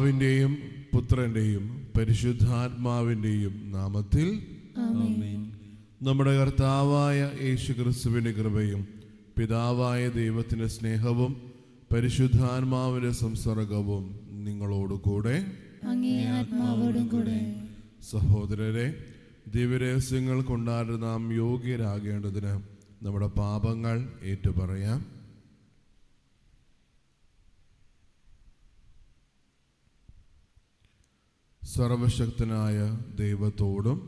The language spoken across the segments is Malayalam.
പിതാവിൻ്റെയും പുത്രൻ്റെയും പരിശുദ്ധാത്മാവിൻ്റെയും നാമത്തിൽ ആമേൻ. നമ്മുടെ കർത്താവായ യേശുക്രിസ്തുവിൻ്റെ കൃപയും പിതാവായ ദൈവത്തിൻ്റെ സ്നേഹവും പരിശുദ്ധാത്മാവിൻ്റെ സംസർഗവും നിങ്ങളോടുകൂടെ അങ്ങേ ആത്മാവോടും കൂടെ. സഹോദരരെ, ദിവ്യരഹസ്യങ്ങൾ കൊണ്ടാടി നാം യോഗ്യരാകേണ്ടതിന് നമ്മുടെ പാപങ്ങൾ ഏറ്റുപറയാം. സർവശക്തനായ ദൈവത്തോടും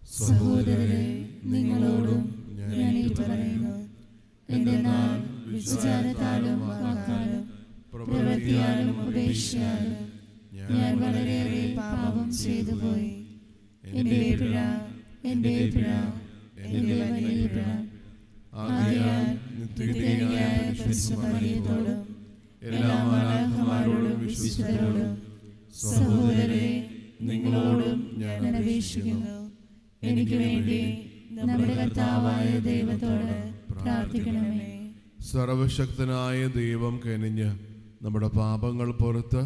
സഹോദരരെ, നിങ്ങളോടും ഞാൻ ഏറ്റുപറയുന്നു. എന്തെന്നാൽ വിചാരത്താലും വാക്കാലും പ്രവൃത്തിയാലും ഉപേക്ഷയാലും ഞാൻ വളരെയേറെ പാപം ചെയ്തുപോയി. എന്റെ പിഴ, എന്റെ പിഴ, എന്റെ വലിയ പിഴ. ആകയാൽ നിത്യകന്യകയായ പരിശുദ്ധ മറിയത്തോടും എല്ലാ മാലാഖമാരോടും വിശുദ്ധരോടും സഹോദരരെ, നിങ്ങളോടും ഞാൻ അപേക്ഷിക്കുന്നു. എനിക്ക് വേണ്ടി നമ്മുടെ കർത്താവായ ദൈവത്തോട് പ്രാർത്ഥിക്കണമേ. സർവശക്തനായ ദൈവം കനിഞ്ഞ് നമ്മുടെ പാപങ്ങൾ പുറത്ത്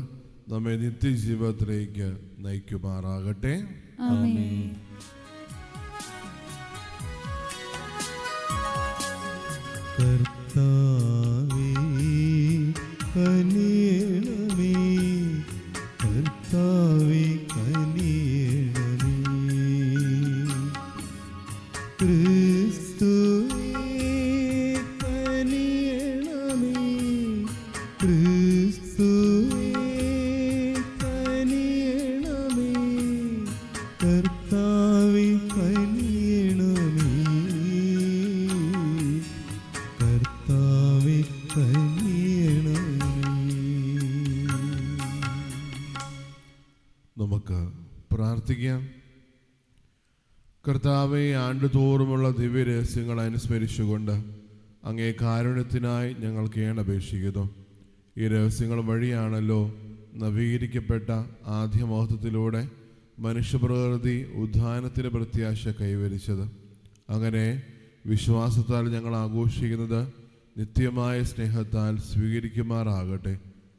നമ്മെ നിത്യജീവിതത്തിലേക്ക് നയിക്കുമാറാകട്ടെ. ആമേൻ. കർത്താവേ കനിയണമേ, കർത്താവേ കനിയണമേ. ക്രിസ്തുവേ കനിയണമേ, ക്രിസ്തുവേ കനിയണമേ, കർത്താവേ കനിയണമേ, കർത്താവേ കനിയണമേ. നമുക്ക് പ്രാർത്ഥിക്കാം. കർത്താവെ, ആണ്ടുതോറുമുള്ള ദിവ്യരഹസ്യങ്ങൾ അനുസ്മരിച്ചുകൊണ്ട് അങ്ങേ കാരുണ്യത്തിനായി ഞങ്ങൾ കേണപേക്ഷിക്കുന്നു. ഈ രഹസ്യങ്ങൾ വഴിയാണല്ലോ നവീകരിക്കപ്പെട്ട ആദ്യമഹത്വത്തിലൂടെ മനുഷ്യപ്രകൃതി ഉദ്ധാനത്തിന് പ്രത്യാശ കൈവരിച്ചത്. അങ്ങനെ വിശ്വാസത്താൽ ഞങ്ങൾ ആഘോഷിക്കുന്നത് നിത്യമായ സ്നേഹത്താൽ സ്വീകരിക്കുമാറാകട്ടെ.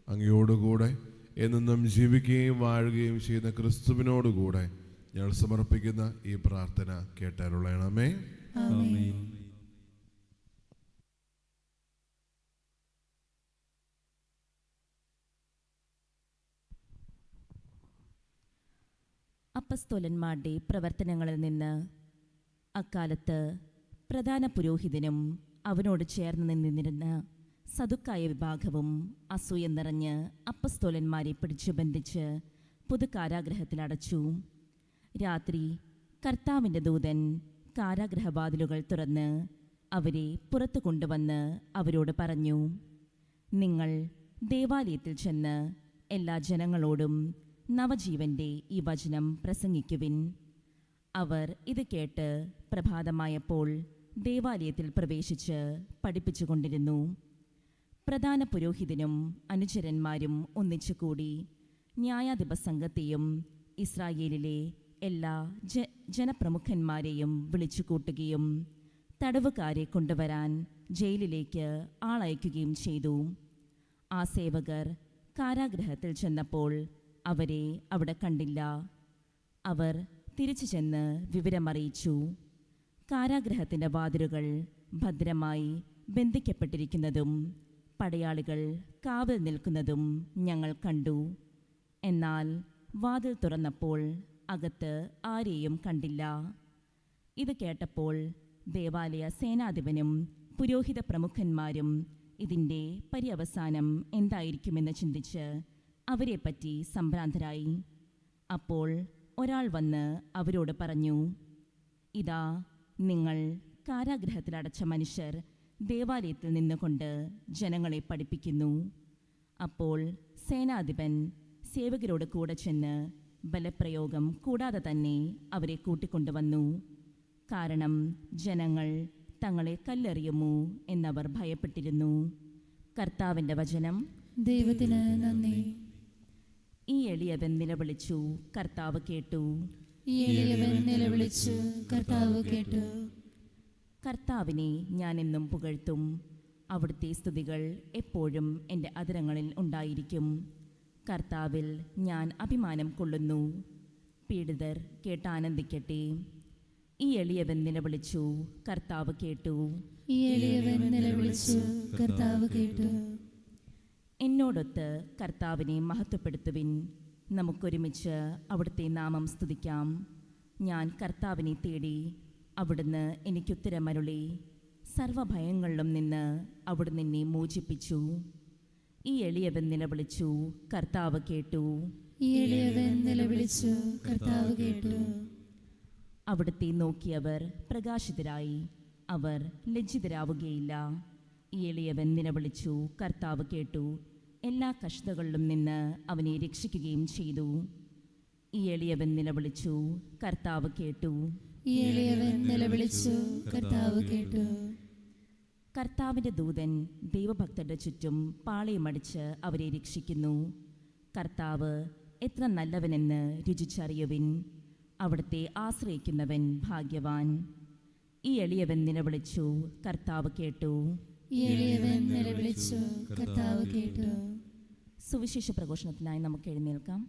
അങ്ങയോടുകൂടെ എന്നും ജീവിക്കുകയും വാഴുകയും ചെയ്യുന്ന ക്രിസ്തുവിനോടുകൂടെ ഞങ്ങൾ സമർപ്പിക്കുന്ന ഈ പ്രാർത്ഥന കേട്ടരുളണമേ. ആമേൻ. അപ്പസ്തോലന്മാരുടെ പ്രവർത്തനങ്ങളിൽ നിന്ന് അക്കാലത്ത് പ്രധാന പുരോഹിതനും അവനോട് ചേർന്ന് നിന്നിരുന്ന സദുക്കായ വിഭാഗവും അസൂയ നിറഞ്ഞ് അപ്പസ്തോലന്മാരെ പിടിച്ചു ബന്ധിച്ച് പൊതു കാരാഗ്രഹത്തിൽ അടച്ചു. രാത്രി കർത്താവിൻ്റെ ദൂതൻ കാരാഗ്രഹവാതിലുകൾ തുറന്ന് അവരെ പുറത്തു കൊണ്ടുവന്ന് അവരോട് പറഞ്ഞു, നിങ്ങൾ ദേവാലയത്തിൽ ചെന്ന് എല്ലാ ജനങ്ങളോടും നവജീവന്റെ ഈ വചനം പ്രസംഗിക്കുവിൻ. അവർ ഇത് കേട്ട് പ്രഭാതമായപ്പോൾ ദേവാലയത്തിൽ പ്രവേശിച്ച് പഠിപ്പിച്ചുകൊണ്ടിരുന്നു. പ്രധാന പുരോഹിതനും അനുചരന്മാരും ഒന്നിച്ചുകൂടി ന്യായാധിപ സംഘത്തെയും ഇസ്രായേലിലെ എല്ലാ ജനപ്രമുഖന്മാരെയും വിളിച്ചുകൂട്ടുകയും തടവുകാരെ കൊണ്ടുവരാൻ ജയിലിലേക്ക് ആളയക്കുകയും ചെയ്തു. ആ സേവകർ കാരാഗ്രഹത്തിൽ ചെന്നപ്പോൾ അവരെ അവിടെ കണ്ടില്ല. അവർ തിരിച്ചു ചെന്ന് വിവരമറിയിച്ചു. കാരാഗ്രഹത്തിൻ്റെ വാതിലുകൾ ഭദ്രമായി ബന്ധിക്കപ്പെട്ടിരിക്കുന്നതും പടയാളികൾ കാവൽ നിൽക്കുന്നതും ഞങ്ങൾ കണ്ടു. എന്നാൽ വാതിൽ തുറന്നപ്പോൾ അകത്ത് ആരെയും കണ്ടില്ല. ഇത് കേട്ടപ്പോൾ ദേവാലയ സേനാധിപനും പുരോഹിത പ്രമുഖന്മാരും ഇതിൻ്റെ പര്യവസാനം എന്തായിരിക്കുമെന്ന് ചിന്തിച്ച് അവരെപ്പറ്റി സംഭ്രാന്തരായി. അപ്പോൾ ഒരാൾ വന്ന് അവരോട് പറഞ്ഞു, ഇതാ, നിങ്ങൾ കാരാഗ്രഹത്തിലടച്ച മനുഷ്യർ ദേവാലയത്തിൽ നിന്നുകൊണ്ട് ജനങ്ങളെ പഠിപ്പിക്കുന്നു. അപ്പോൾ സേനാധിപൻ സേവകരോട് കൂടെ ചെന്ന് ബലപ്രയോഗം കൂടാതെ തന്നെ അവരെ കൂട്ടിക്കൊണ്ടുവന്നു. കാരണം ജനങ്ങൾ തങ്ങളെ കല്ലെറിയുമോ എന്നവർ ഭയപ്പെട്ടിരുന്നു. കർത്താവിൻ്റെ വചനം. ദൈവത്തിന് നന്ദി. ഈ എളിയവൻ നിലവിളിച്ചു, കർത്താവ് കേട്ടു. ഈ എളിയവൻ നിലവിളിച്ചു, കർത്താവ് കേട്ടു. കർത്താവിനെ ഞാൻ എന്നും പുകഴ്ത്തും. അവിടുത്തെ സ്തുതികൾ എപ്പോഴും എൻ്റെ അധരങ്ങളിൽ ഉണ്ടായിരിക്കും. കർത്താവിൽ ഞാൻ അഭിമാനം കൊള്ളുന്നു. പീഡിതർ കേട്ടാനന്ദിക്കട്ടെ. ഈ എളിയവൻ നിലവിളിച്ചു, കർത്താവ് കേട്ടു. ഈ എളിയവൻ നിലവിളിച്ചു, കർത്താവ് കേട്ടു. എന്നോടൊത്ത് കർത്താവിനെ മഹത്വപ്പെടുത്തുവിൻ. നമുക്കൊരുമിച്ച് അവിടുത്തെ നാമം സ്തുതിക്കാം. ഞാൻ കർത്താവിനെ തേടി, അവിടുന്ന് എനിക്കുത്തരമരുളി. സർവഭയങ്ങളിലും നിന്ന് അവിടുന്ന് എന്നെ മോചിപ്പിച്ചു. ഈ എളിയവൻ നിലവിളിച്ചു, കർത്താവ് കേട്ടു. ഈ എളിയവൻ നിലവിളിച്ചു, കർത്താവ് കേട്ടു. അവിടുത്തെ നോക്കിയവർ പ്രകാശിതരായി, അവർ ലജ്ജിതരാവുകയില്ല. ഈ എളിയവൻ നിലവിളിച്ചു, കർത്താവ് കേട്ടു. എല്ലാ കഷ്ടതകളിലും നിന്ന് അവനെ രക്ഷിക്കുകയും ചെയ്തു. ഈ എളിയവൻ നിലവിളിച്ചു, കർത്താവ് കേട്ടു. ഈ എളിയവൻ നിലവിളിച്ചു, കർത്താവ് കേട്ടു. കർത്താവിൻ്റെ ദൂതൻ ദൈവഭക്തരുടെ ചുറ്റും പാളയമടിച്ച് അവരെ രക്ഷിക്കുന്നു. കർത്താവ് എത്ര നല്ലവനെന്ന് രുചിച്ചറിയുവിൻ. അവിടുത്തെ ആശ്രയിക്കുന്നവൻ ഭാഗ്യവാൻ. ഈ എളിയവൻ നിലവിളിച്ചു, കർത്താവ് കേട്ടു. ഈ എളിയവൻ നിലവിളിച്ചു, കർത്താവ് കേട്ടു. സുവിശേഷ പ്രഘോഷണത്തിനായി നമുക്ക് എഴുന്നേൽക്കാം.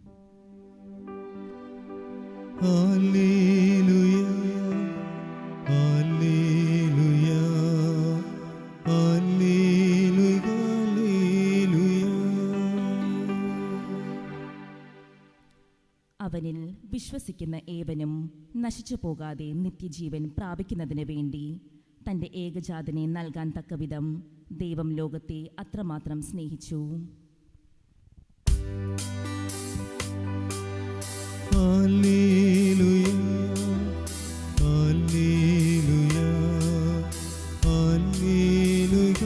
Hallelujah, hallelujah, hallelujah, hallelujah. അവനിൽ വിശ്വസിക്കുന്ന ഏവനും നശിച്ചു പോകാതെ നിത്യജീവൻ പ്രാപിക്കുന്നതിന് വേണ്ടി തൻ്റെ ഏകജാതനെ നൽകാൻ തക്കവിധം ദൈവം ലോകത്തെ അത്രമാത്രം സ്നേഹിച്ചു. Hallelujah, hallelujah, hallelujah,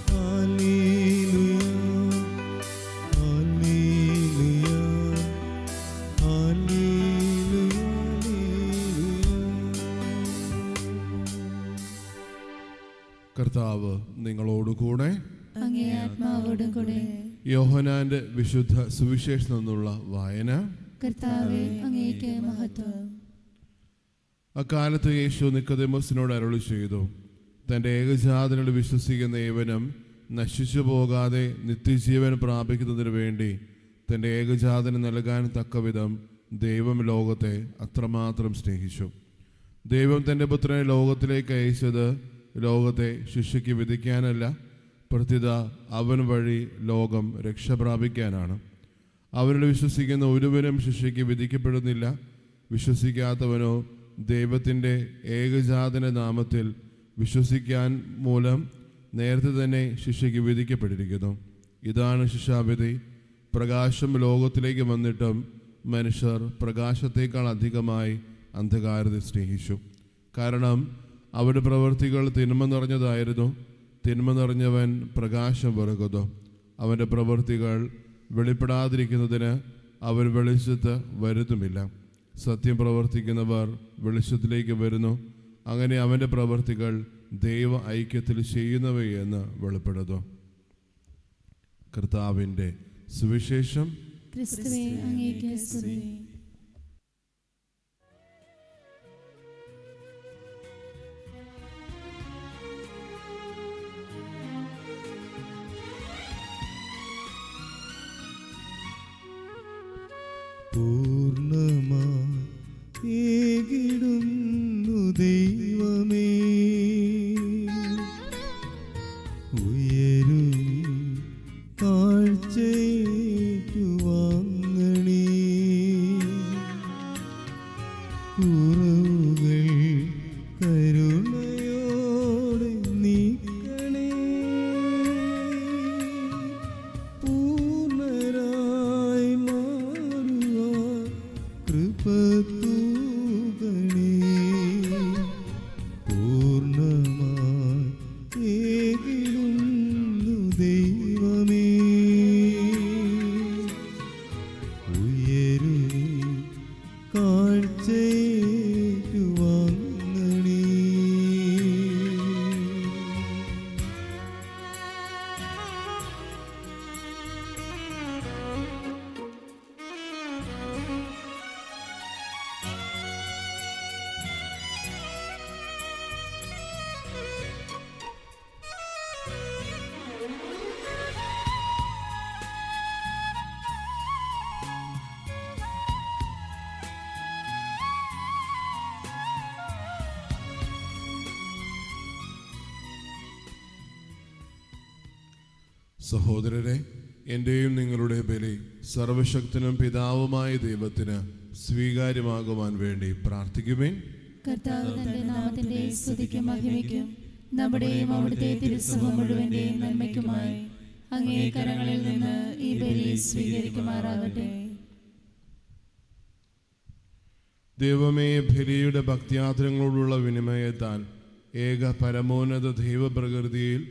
hallelujah, hallelujah, hallelujah, hallelujah. കർത്താവ് നിങ്ങളോടുകൂടെ. അങ്ങേ ആത്മാവോടും കൂടെ. യോഹന്നാന്റെ വിശുദ്ധ സുവിശേഷത്തിൽ നിന്നുള്ള വായന. കർത്താവേ, അങ്ങേക്ക് മഹത്വം. അക്കാലത്ത് യേശു നിക്കോദെമോസിനോട് അരുളി ചെയ്തു, തൻ്റെ ഏകജാതനിൽ വിശ്വസിക്കുന്ന ഏവനും നശിച്ചു പോകാതെ നിത്യജീവൻ പ്രാപിക്കുന്നതിന് വേണ്ടി തൻ്റെ ഏകജാതന് നൽകാൻ തക്കവിധം ദൈവം ലോകത്തെ അത്രമാത്രം സ്നേഹിച്ചു. ദൈവം തൻ്റെ പുത്രനെ ലോകത്തിലേക്ക് അയച്ചത് ലോകത്തെ ശിക്ഷയ്ക്ക് വിധിക്കാനല്ല, പ്രത്യുത അവൻ വഴി ലോകം രക്ഷ പ്രാപിക്കാനാണ്. അവനിൽ വിശ്വസിക്കുന്ന ഒരുവനും ശിക്ഷയ്ക്ക് വിധിക്കപ്പെടുന്നില്ല. വിശ്വസിക്കാത്തവനോ ദൈവത്തിൻ്റെ ഏകജാതന നാമത്തിൽ വിശ്വസിക്കാൻ മൂലം നേരത്തെ തന്നെ ശിക്ഷയ്ക്ക് വിധിക്കപ്പെട്ടിരിക്കുന്നു. ഇതാണ് ശിക്ഷാവിധി. പ്രകാശം ലോകത്തിലേക്ക് വന്നിട്ടും മനുഷ്യർ പ്രകാശത്തേക്കാൾ അധികമായി അന്ധകാരത്തെ സ്നേഹിച്ചു. കാരണം അവരുടെ പ്രവൃത്തികൾ തിന്മ നിറഞ്ഞതായിരുന്നു. തിന്മ നിറഞ്ഞവൻ പ്രകാശം വെറുക്കുന്നു. അവൻ്റെ പ്രവൃത്തികൾ വെളിപ്പെടാതിരിക്കുന്നതിന് അവൻ വെളിച്ചത്ത് വരുത്തുമില്ല. സത്യം പ്രവർത്തിക്കുന്നവർ വെളിച്ചത്തിലേക്ക് വരുന്നു. അങ്ങനെ അവൻ്റെ പ്രവൃത്തികൾ ദൈവ ഐക്യത്തിൽ ചെയ്യുന്നവയെന്ന് വെളിപ്പെടുന്നു. കർത്താവിൻ്റെ സുവിശേഷം. ക്രിസ്തുവേ, അങ്ങേക്ക് സ്തുതി. പൂർണ്ണമായി ഏകിടുന്നു ദൈവമേ, ഉയരുമീ താഴ്ചയേറ്റുവാങ്ങണേ. കുറവുകൾ കരുണയോടെ നീക്കണേ. പൂർണ്ണരായി മാറുവാൻ സഹോദരരെ, എൻ്റെയും നിങ്ങളുടെ ബലി സർവശക്തനും പിതാവുമായ ദൈവത്തിന് സ്വീകാര്യമാകുവാൻ വേണ്ടി പ്രാർത്ഥിക്കുവേൻ. കർത്താവ് തന്റെ നാമത്തിന്റെ സ്തുതിക്കും മഹിമയ്ക്കും നമ്മുടെയും അവിടുത്തെ തിരുസഭ മുഴുവന്റെയും നന്മയ്ക്കുമായി അങ്ങേ കരങ്ങളിൽ നിന്ന് ഈ ബലി സ്വീകരിക്കുമാറാകട്ടെ. ദൈവമേ, ബലിയുടെ ഭക്തിയാത്രങ്ങളോടുള്ള വിനിമയത്താൽ ഏക പരമോന്നത ദൈവപ്രകൃതിയിൽ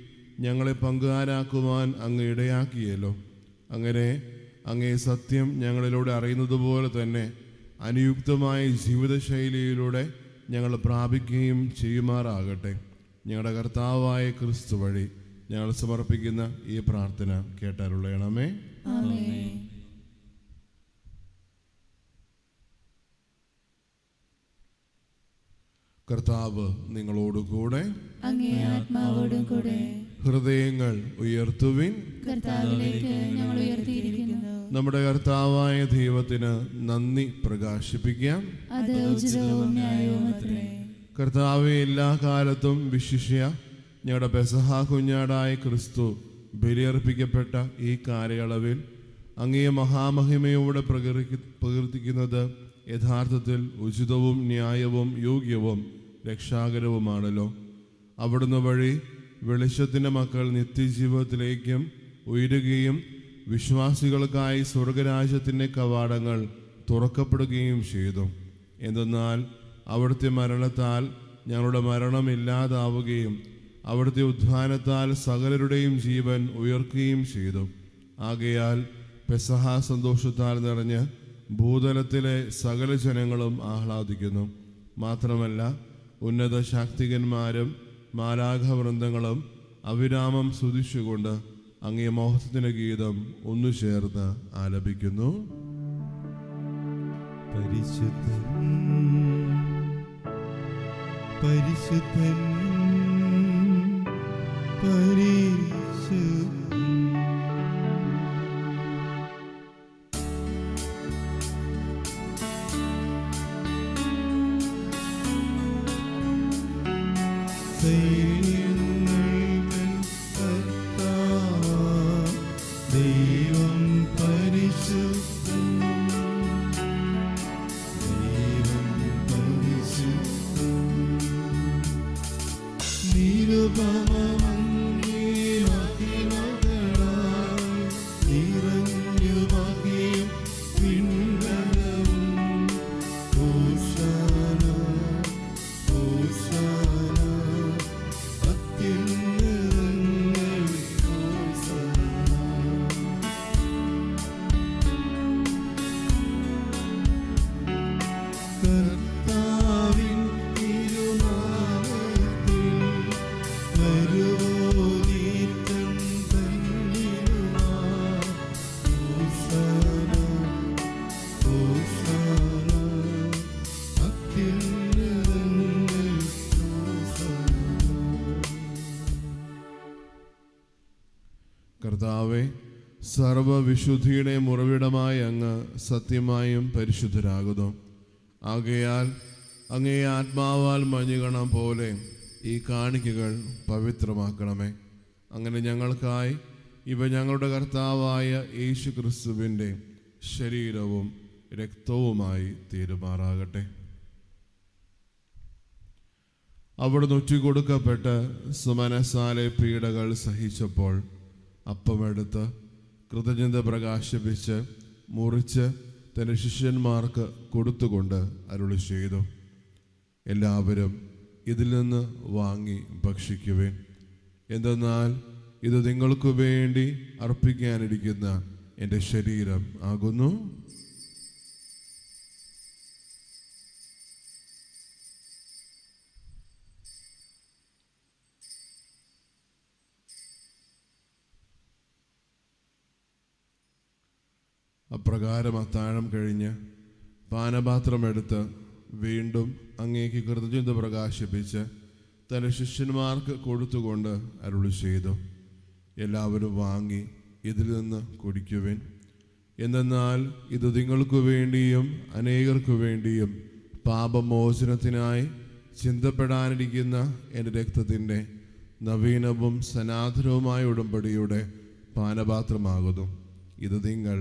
ഞങ്ങളെ പങ്കുകാരാക്കുവാൻ അങ്ങ് ഇടയാക്കിയല്ലോ. അങ്ങനെ അങ്ങേ സത്യം ഞങ്ങളിലൂടെ അറിയുന്നത് പോലെ തന്നെ അനുയുക്തമായ ജീവിതശൈലിയിലൂടെ ഞങ്ങൾ പ്രാപിക്കുകയും ചെയ്യുമാറാകട്ടെ. ഞങ്ങളുടെ കർത്താവായ ക്രിസ്തു വഴി ഞങ്ങൾ സമർപ്പിക്കുന്ന ഈ പ്രാർത്ഥന കേട്ടരുളയണമേ. ആമേൻ. കർത്താവ് നിങ്ങളോടുകൂടെ, അങ്ങേ ആത്മാവോടും കൂടെ. ഹൃദയങ്ങൾ ഉയർത്തുവിൻ. കർത്താവിലേക്ക് ഞങ്ങൾ ഉയർത്തിയിരിക്കുന്നു. നമ്മുടെ കർത്താവായ ദൈവത്തിന് നന്ദി പ്രകാശിപ്പിക്കാം. അത് ഉചിതവും ന്യായവുമത്രേ. കർത്താവെ, എല്ലാ കാലത്തും വിശിഷ്യ ഞങ്ങളുടെ പെസഹ കുഞ്ഞാടായ ക്രിസ്തു ബലിയർപ്പിക്കപ്പെട്ട ഈ കാലയളവിൽ അങ്ങേ മഹാമഹിമയോടെ പ്രകീർത്തിക്കുന്നത് യഥാർത്ഥത്തിൽ ഉചിതവും ന്യായവും യോഗ്യവും രക്ഷാകരവുമാണല്ലോ. അവിടുന്ന് വഴി വെളിച്ചത്തിൻ്റെ മക്കൾ നിത്യജീവിതത്തിലേക്കും ഉയരുകയും വിശ്വാസികൾക്കായി സ്വർഗരാജ്യത്തിൻ്റെ കവാടങ്ങൾ തുറക്കപ്പെടുകയും ചെയ്തു. എന്തെന്നാൽ അവിടുത്തെ മരണത്താൽ ഞങ്ങളുടെ മരണം ഇല്ലാതാവുകയും അവിടുത്തെ ഉത്ഥാനത്താൽ സകലരുടെയും ജീവൻ ഉയർക്കുകയും ചെയ്തു. ആകയാൽ പെസഹ സന്തോഷത്താൽ നിറഞ്ഞ് ഭൂതലത്തിലെ സകല ജനങ്ങളും ആഹ്ലാദിക്കുന്നു. മാത്രമല്ല, ഉന്നത ശാക്തികന്മാരും മാലാഖവൃന്ദങ്ങളും അവിരാമം സ്തുതിച്ചുകൊണ്ട് അങ്ങേ മഹത്വത്തിന്റെ ഗീതം ഒന്നു ചേർന്ന് ആലപിക്കുന്നു. പരിശുദ്ധൻ പരിശുദ്ധൻ പരിശുദ്ധൻ. ദൈവം പരിശുദ്ധൻ, ദൈവം പരിശുദ്ധൻ. നിരുപമമങ്ങേ മഹിമകളാൽ നിറഞ്ഞു മഹിയും വിണ്ണകവും. ഹോശാന ഹോശാന അത്യുന്നതങ്ങളിൽ ഹോശാന. കർത്താവിൻ തിരുനാമത്തിൽ വരുവോനേറ്റം ധന്യനുമാ. ഹോശാന ഹോശാന അത്യുന്നതങ്ങളിൽ ഹോശാന. കർത്താവെ, സർവവിശുദ്ധിയുടെ ഉറവിടമായ അങ്ങ് സത്യമായും പരിശുദ്ധരാകുന്നു. ആകയാൽ അങ്ങേ ആത്മാവാൽ മഞ്ഞുകണം പോലെ ഈ കാണിക്കകൾ പവിത്രമാക്കണമേ. അങ്ങനെ ഞങ്ങൾക്കായി ഇവ ഞങ്ങളുടെ കർത്താവായ യേശു ക്രിസ്തുവിൻ്റെ ശരീരവും രക്തവുമായി തീരുമാറാകട്ടെ. അവിടുന്ന് ഒറ്റിക്കൊടുക്കപ്പെട്ട് സുമനസാലെ പീഡകൾ സഹിച്ചപ്പോൾ അപ്പമെടുത്ത് കൃതജ്ഞത പ്രകാശിപ്പിച്ച് മുറിച്ച് തൻ്റെ ശിഷ്യന്മാർക്ക് കൊടുത്തുകൊണ്ട് അരുളി ചെയ്തു, എല്ലാവരും ഇതിൽ നിന്ന് വാങ്ങി ഭക്ഷിക്കുവേൻ. എന്തെന്നാൽ ഇത് നിങ്ങൾക്ക് വേണ്ടി അർപ്പിക്കാനിരിക്കുന്ന എൻ്റെ ശരീരം ആകുന്നു. അപ്രകാരം അത്താഴം കഴിഞ്ഞ് പാനപാത്രമെടുത്ത് വീണ്ടും അങ്ങേക്ക് കൃതജ്ഞത പ്രകാശിപ്പിച്ച് തൻ്റെ ശിഷ്യന്മാർക്ക് കൊടുത്തുകൊണ്ട് അരുളി ചെയ്തു, എല്ലാവരും വാങ്ങി ഇതിൽ നിന്ന് കുടിക്കുവിൻ. എന്തെന്നാൽ ഇത് നിങ്ങൾക്ക് വേണ്ടിയും അനേകർക്കു വേണ്ടിയും പാപമോചനത്തിനായി ചിന്തപ്പെടാനിരിക്കുന്ന എൻ്റെ രക്തത്തിൻ്റെ നവീനവും സനാതനവുമായ ഉടമ്പടിയുടെ പാനപാത്രമാകുന്നു. ഇത് നിങ്ങൾ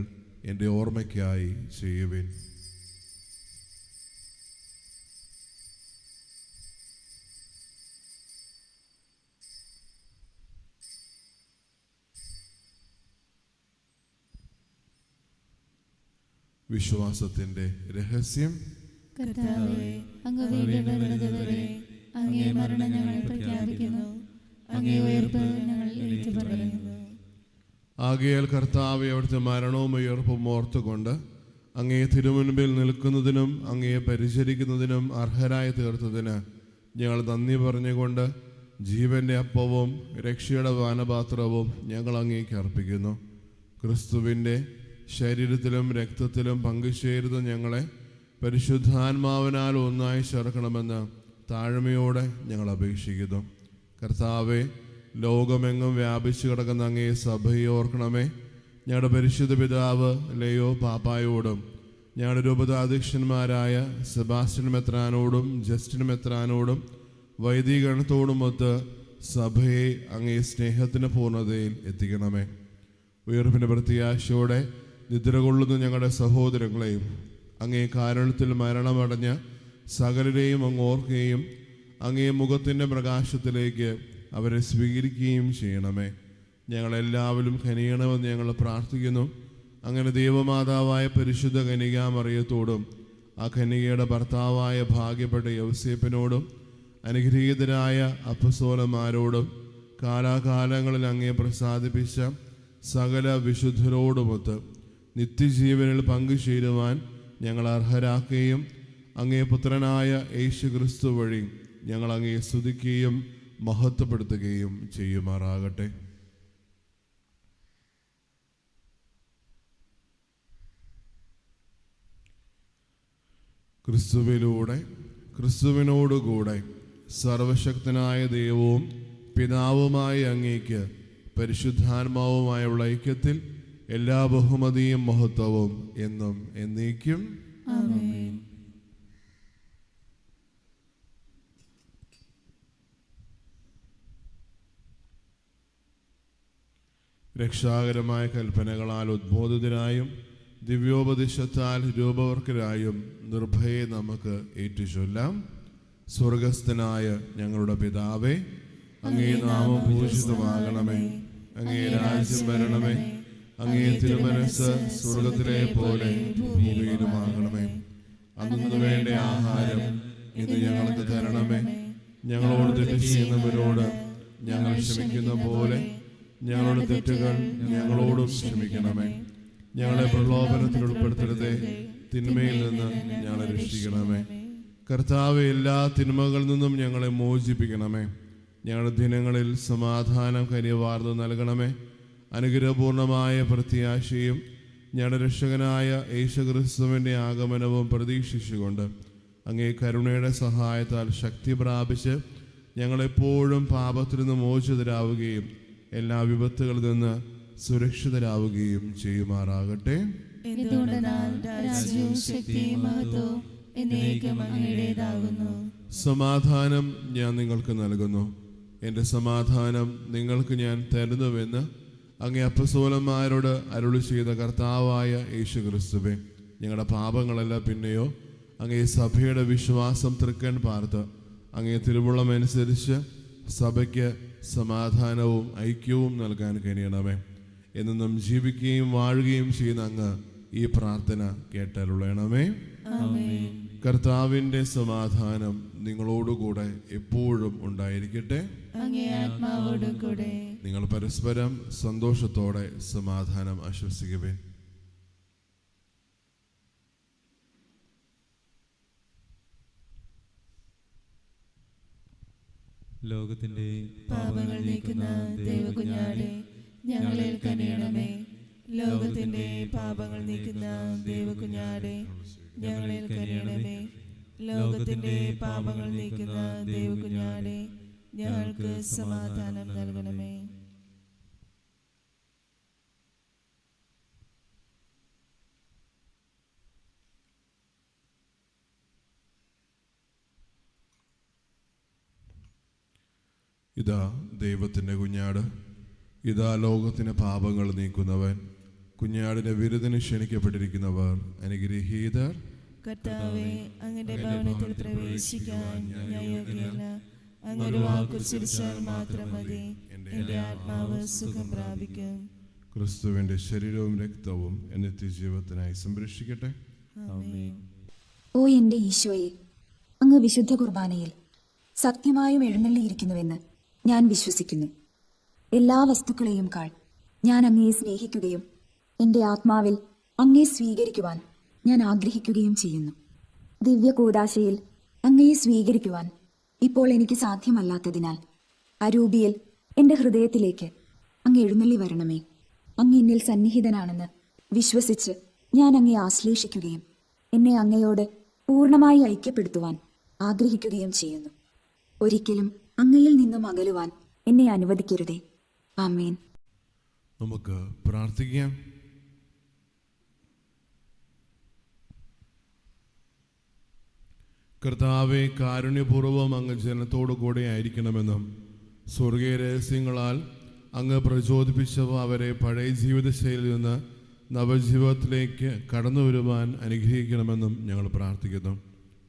എൻ്റെ ഓർമ്മയ്ക്കായി ചെയ്യുവിൻ. വിശ്വാസത്തിൻ്റെ രഹസ്യം. കർത്താവേ, അങ്ങ് വീണ്ടും വരുന്നതുവരെ അങ്ങേ മരണം ഞങ്ങൾ പ്രഖ്യാപിക്കുന്നു, അങ്ങേ ഉയർപ്പ് ഞങ്ങൾ ഏറ്റുപറയുന്നു. ആകയാൽ കർത്താവെ, അവിടുത്തെ മരണവും ഉയർപ്പും ഓർത്തുകൊണ്ട് അങ്ങേ തിരുമുൻപിൽ നിൽക്കുന്നതിനും അങ്ങയെ പരിചരിക്കുന്നതിനും അർഹരായി തീർത്തതിന് ഞങ്ങൾ നന്ദി പറഞ്ഞുകൊണ്ട് ജീവൻ്റെ അപ്പവും രക്ഷയുടെ പാനപാത്രവും ഞങ്ങൾ അങ്ങേക്ക് അർപ്പിക്കുന്നു. ക്രിസ്തുവിൻ്റെ ശരീരത്തിലും രക്തത്തിലും പങ്കുചേരുന്ന ഞങ്ങളെ പരിശുദ്ധാത്മാവിനാൽ ഒന്നായി ചേർക്കണമെന്ന് താഴ്മയോടെ ഞങ്ങൾ അപേക്ഷിക്കുന്നു. കർത്താവെ, ലോകമെങ്ങും വ്യാപിച്ചു കിടക്കുന്ന അങ്ങേ സഭയെ ഓർക്കണമേ. ഞങ്ങളുടെ പരിശുദ്ധ പിതാവ് ലയോ പാപ്പായോടും ഞങ്ങളുടെ രൂപതാധ്യക്ഷന്മാരായ സെബാസ്റ്റ്യൻ മെത്രാനോടും ജസ്റ്റിൻ മെത്രാനോടും വൈദികഗണത്തോടുമൊത്ത് സഭയെ അങ്ങേ സ്നേഹത്തിന് പൂർണ്ണതയിൽ എത്തിക്കണമേ. ഉയർപ്പിൻ്റെ പ്രത്യാശയോടെ നിദ്ര കൊള്ളുന്ന ഞങ്ങളുടെ സഹോദരങ്ങളെയും അങ്ങേ കാരണത്തിൽ മരണമടഞ്ഞ സകലരെയും അങ്ങ് ഓർക്കുകയും അങ്ങേ മുഖത്തിൻ്റെ പ്രകാശത്തിലേക്ക് അവരെ സ്വീകരിക്കുകയും ചെയ്യണമേ. ഞങ്ങളെല്ലാവരും കനിയണമെന്ന് ഞങ്ങൾ പ്രാർത്ഥിക്കുന്നു. അങ്ങനെ ദൈവമാതാവായ പരിശുദ്ധ കന്യകാമറിയത്തോടും ആ കന്യകയുടെ ഭർത്താവായ ഭാഗ്യപ്പെട്ട യൗസേപ്പിനോടും അനുഗ്രഹീതരായ അപ്പസ്തോലന്മാരോടും കാലാകാലങ്ങളിൽ അങ്ങേ പ്രസാദിപ്പിച്ച സകല വിശുദ്ധരോടുമൊത്ത് നിത്യജീവനിൽ പങ്കുചേരുവാൻ ഞങ്ങൾ അർഹരാക്കുകയും അങ്ങേ പുത്രനായ യേശു ക്രിസ്തു വഴി ഞങ്ങൾ അങ്ങേ സ്തുതിക്കുകയും മഹത്വപ്പെടുത്തുകയും ചെയ്യുമാറാകട്ടെ. ക്രിസ്തുവിലൂടെ ക്രിസ്തുവിനോടുകൂടെ സർവശക്തനായ ദൈവവും പിതാവുമായ അങ്ങേക്ക് പരിശുദ്ധാത്മാവുമായുള്ള ഐക്യത്തിൽ എല്ലാ ബഹുമതിയും മഹത്വവും എന്നും എന്നേക്കും. ആമേൻ. രക്ഷാകരമായ കൽപ്പനകളാൽ ഉദ്ബോധിതരായും ദിവ്യോപദേശത്താൽ രൂപവർക്കരായും നിർഭയെ നമുക്ക് ഏറ്റുചൊല്ലാം. സ്വർഗസ്ഥനായ ഞങ്ങളുടെ പിതാവേ, അങ്ങേ നാമം പൂജിതമാകണമേ. അങ്ങേ രാജ്യം വരണമേ. അങ്ങേ തിരുമനസ്സ് സ്വർഗത്തിലെ പോലെ ഭൂമിയിലുമാകണമേ. അന്നു വേണ്ട ആഹാരം ഇന്ന് ഞങ്ങൾക്ക് തരണമേ. ഞങ്ങളോട് തെറ്റ് ചെയ്യുന്നവരോട് ഞങ്ങൾ ക്ഷമിക്കുന്ന പോലെ ഞങ്ങളുടെ തെറ്റുകൾ ഞങ്ങളോടും ക്ഷമിക്കണമേ. ഞങ്ങളെ പ്രലോഭനത്തിൽ ഉൾപ്പെടുത്തരുതേ, തിന്മയിൽ നിന്ന് ഞങ്ങളെ രക്ഷിക്കണമേ. കർത്താവെ, എല്ലാ തിന്മകളിൽ നിന്നും ഞങ്ങളെ മോചിപ്പിക്കണമേ. ഞങ്ങളുടെ ദിനങ്ങളിൽ സമാധാനം കനിവാർന്നു നൽകണമേ. അനുഗ്രഹപൂർണമായ പ്രത്യാശയും ഞങ്ങളുടെ രക്ഷകനായ യേശുക്രിസ്തുവിൻ്റെ ആഗമനവും പ്രതീക്ഷിച്ചുകൊണ്ട് അങ്ങേ കരുണയുടെ സഹായത്താൽ ശക്തി പ്രാപിച്ച് ഞങ്ങളെപ്പോഴും പാപത്തിൽ നിന്ന് മോചിതരാവുകയും എല്ലാ വിപത്തുകളിൽ നിന്ന് സുരക്ഷിതരാവുകയും ചെയ്യുമാറാകട്ടെ. എന്തുകൊണ്ടെന്നാൽ രാജ്യവും ശക്തിയും മഹത്വവും എന്നേക്കും അങ്ങയുടേതാകുന്നു. സമാധാനം ഞാൻ നിങ്ങൾക്ക് നൽകുന്നു, എൻ്റെ സമാധാനം നിങ്ങൾക്ക് ഞാൻ തരുന്നുവെന്ന് അങ്ങേ അപ്പസ്തോലന്മാരോട് അരുളി ചെയ്ത കർത്താവായ യേശു ക്രിസ്തുവേ, ഞങ്ങളുടെ പാപങ്ങളല്ല പിന്നെയോ അങ്ങേ സഭയുടെ വിശ്വാസം തൃക്കൺ പാർത്ത് അങ്ങേ തിരുവുള്ളമനുസരിച്ച് സഭയ്ക്ക് സമാധാനവും ഐക്യവും നൽകാൻ കഴിയണമേ. എന്നും ജീവിക്കുകയും വാഴുകയും ചെയ്യുന്ന അങ്ങ് ഈ പ്രാർത്ഥന കേട്ടരുളണമേ. കർത്താവിൻ്റെ സമാധാനം നിങ്ങളോടുകൂടെ എപ്പോഴും ഉണ്ടായിരിക്കട്ടെ. അങ്ങേ ആത്മാവോടും കൂടെ. നിങ്ങൾ പരസ്പരം സന്തോഷത്തോടെ സമാധാനം ആശംസിക്കുവിൻ. ലോകത്തിന്റെ പാപങ്ങൾ നീക്കുന്ന ദൈവകുഞ്ഞാടേ, ഞങ്ങളിൽ കനിയണമേ. ലോകത്തിന്റെ പാപങ്ങൾ നീക്കുന്ന ദൈവകുഞ്ഞാടേ, ഞങ്ങളിൽ കനിയണമേ. ലോകത്തിന്റെ പാപങ്ങൾ നീക്കുന്ന ദൈവകുഞ്ഞാടേ, ഞങ്ങൾക്ക് സമാധാനം നൽകണമേ. ഇതാ ദൈവത്തിൻ്റെ കുഞ്ഞാട്. ഇതാ ലോകത്തിന് പാപങ്ങൾ നീക്കുന്നവൻ. കുഞ്ഞാടിന്റെ വിരുന്നിന് ക്ഷണിക്കപ്പെട്ടിരിക്കുന്നവർ അനുഗ്രഹീതർ. കർത്താവേ, അങ്ങയുടെ ഭവനത്തിൽ പ്രവേശിക്കാൻ ഞാൻ യോഗ്യനല്ല. അങ്ങയുടെ വാക്കുച്ചരിച്ചാൽ മാത്രം മതി, എന്റെ ആത്മാവ് സുഖം പ്രാപിക്കും. ക്രിസ്തുവിന്റെ ശരീരവും രക്തവും നിത്യജീവത്തിനായി സംരക്ഷിക്കട്ടെ. ആമേൻ. ഓ എൻ്റെ ഈശോയെ, അങ്ങ് വിശുദ്ധ കുർബാനയിൽ സത്യമായും എഴുന്നള്ളിയിരിക്കുന്നുവെന്ന് ഞാൻ വിശ്വസിക്കുന്നു. എല്ലാ വസ്തുക്കളെയും കാൾ ഞാൻ അങ്ങയെ സ്നേഹിക്കുകയും എൻ്റെ ആത്മാവിൽ അങ്ങയെ സ്വീകരിക്കുവാൻ ഞാൻ ആഗ്രഹിക്കുകയും ചെയ്യുന്നു. ദിവ്യ കൂദാശയിൽ അങ്ങയെ സ്വീകരിക്കുവാൻ ഇപ്പോൾ എനിക്ക് സാധ്യമല്ലാത്തതിനാൽ അരൂപിയിൽ എൻ്റെ ഹൃദയത്തിലേക്ക് അങ്ങ് എഴുന്നള്ളി വരണമേ. അങ്ങ് എന്നിൽ സന്നിഹിതനാണെന്ന് വിശ്വസിച്ച് ഞാൻ അങ്ങയെ ആശ്ലേഷിക്കുകയും എന്നെ അങ്ങയോട് പൂർണ്ണമായി ഐക്യപ്പെടുത്തുവാൻ ആഗ്രഹിക്കുകയും ചെയ്യുന്നു. ഒരിക്കലും അങ്ങയിൽ നിന്നും അകലുവാൻ എന്നെ അനുവദിക്കരുതേ. ആമേൻ. നമുക്ക് പ്രാർത്ഥിക്കാം. കർത്താവെ, കാരുണ്യപൂർവ്വം അങ്ങ് ജനത്തോടു കൂടെ ആയിരിക്കണമെന്നും സ്വർഗീയ രഹസ്യങ്ങളാൽ അങ്ങ് പ്രചോദിപ്പിച്ചവ അവരെ പഴയ ജീവിതശൈലിയിൽ നിന്ന് നവജീവിതത്തിലേക്ക് കടന്നു വരുവാൻ അനുഗ്രഹിക്കണമെന്നും ഞങ്ങൾ പ്രാർത്ഥിക്കുന്നു.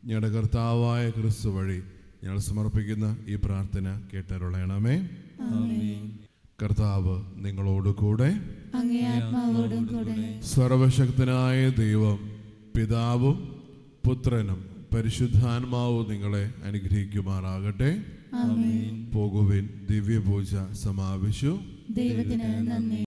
ഞങ്ങളുടെ കർത്താവായ ക്രിസ്തു വഴി ഞങ്ങൾ സമർപ്പിക്കുന്ന ഈ പ്രാർത്ഥന കേട്ടരുളയണമേ. കർത്താവ് നിങ്ങളോടുകൂടെ. സർവശക്തനായ ദൈവം പിതാവും പുത്രനും പരിശുദ്ധാത്മാവും നിങ്ങളെ അനുഗ്രഹിക്കുമാറാകട്ടെ. പോകുവിൻ. ദിവ്യപൂജ സമാപിച്ചു. ദൈവത്തിന് നന്ദി.